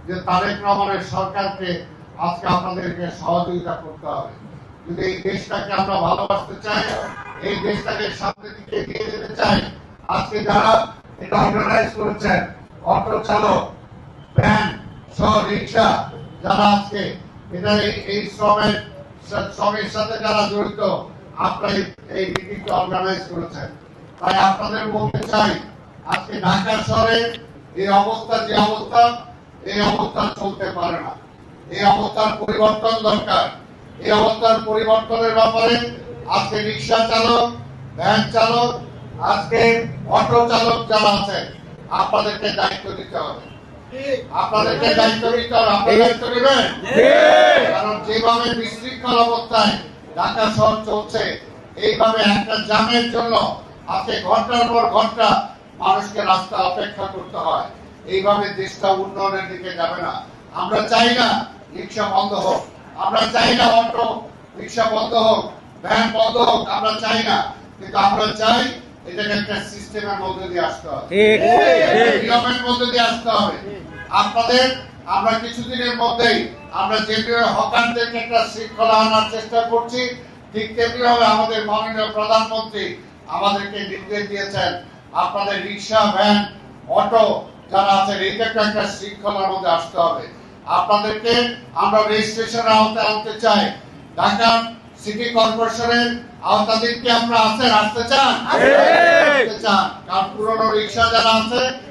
যে তারেক রহমানের সরকারকে আজকে আপনাদেরকে সহযোগিতা করতে হবে। যদি এই দেশটাকে আমরা ভালোবাসতে চাই, এই দেশটাকে সামনের দিকে এগিয়ে যেতে চাই, আজকে যারা এটা অর্গানাইজ করেছেন, অটো চালক, ভ্যান সহ রিক্সা, যারা আজকে এটা এই শ্রমের সাথে যারা জড়িত, আপনারা এই মিটিংটা অর্গানাইজ করেছেন। তাই আপনাদের বলতে চাই, আজকে ঢাকা শহরে এই অবস্থা যে অবস্থা, এই অবস্থা চলতে পারে না। এই অবস্থার পরিবর্তন দরকার। এই অবস্থার পরিবর্তনের ব্যাপারে আজকে রিক্সা চালক, ভ্যান চালক, আজকে অটো চালক যারা আছেন, আপনাদেরকে দায়িত্ব দিতে হবে। আপনাদেরকে দায়িত্ব দিতে হবে। আপনারা দায়িত্ব নেবেন, কারণ যেভাবে বিশৃঙ্খল অবস্থায় ঢাকা শহর চলছে, এইভাবে একটা জ্যামের জন্য আজকে ঘন্টার পর ঘন্টা মানুষকে রাস্তা অপেক্ষা করতে হয়। এইভাবে দেশটা উন্নয়নের দিকে যাবে না। আমরা চাই না রিক্সা বন্ধ হোক, আমরা চাই না অটো রিক্সা বন্ধ হোক, ভ্যান বন্ধ হোক, আমরা চাই না। কিন্তু আমরা চাই এটাকে একটা সিস্টেমের মধ্যে দিয়ে আসতে হবে, নিয়মের মধ্যে দিয়ে আসতে হবে। আপনাদের আমরা কিছুদিনের মধ্যেই আমরা যেভাবে হকারদেরকে একটা শৃঙ্খলা আনার চেষ্টা করছি, ঠিক তেমনি ভাবে আমাদের মাননীয় প্রধানমন্ত্রী আমাদেরকে নির্দেশ দিয়েছেন, আপনাদের রিক্সা, ভ্যান, অটো যারা আছে, এইটাকে একটা শৃঙ্খলার মধ্যে আসতে হবে। আপনাদেরকে আমরা রেজিস্ট্রেশনের আওতায় আনতে চাই। ঢাকা সিটি কর্পোরেশনের আওতাধীন কি আমরা আসতে চান? কারণ পুরনো রিক্সা যারা আছে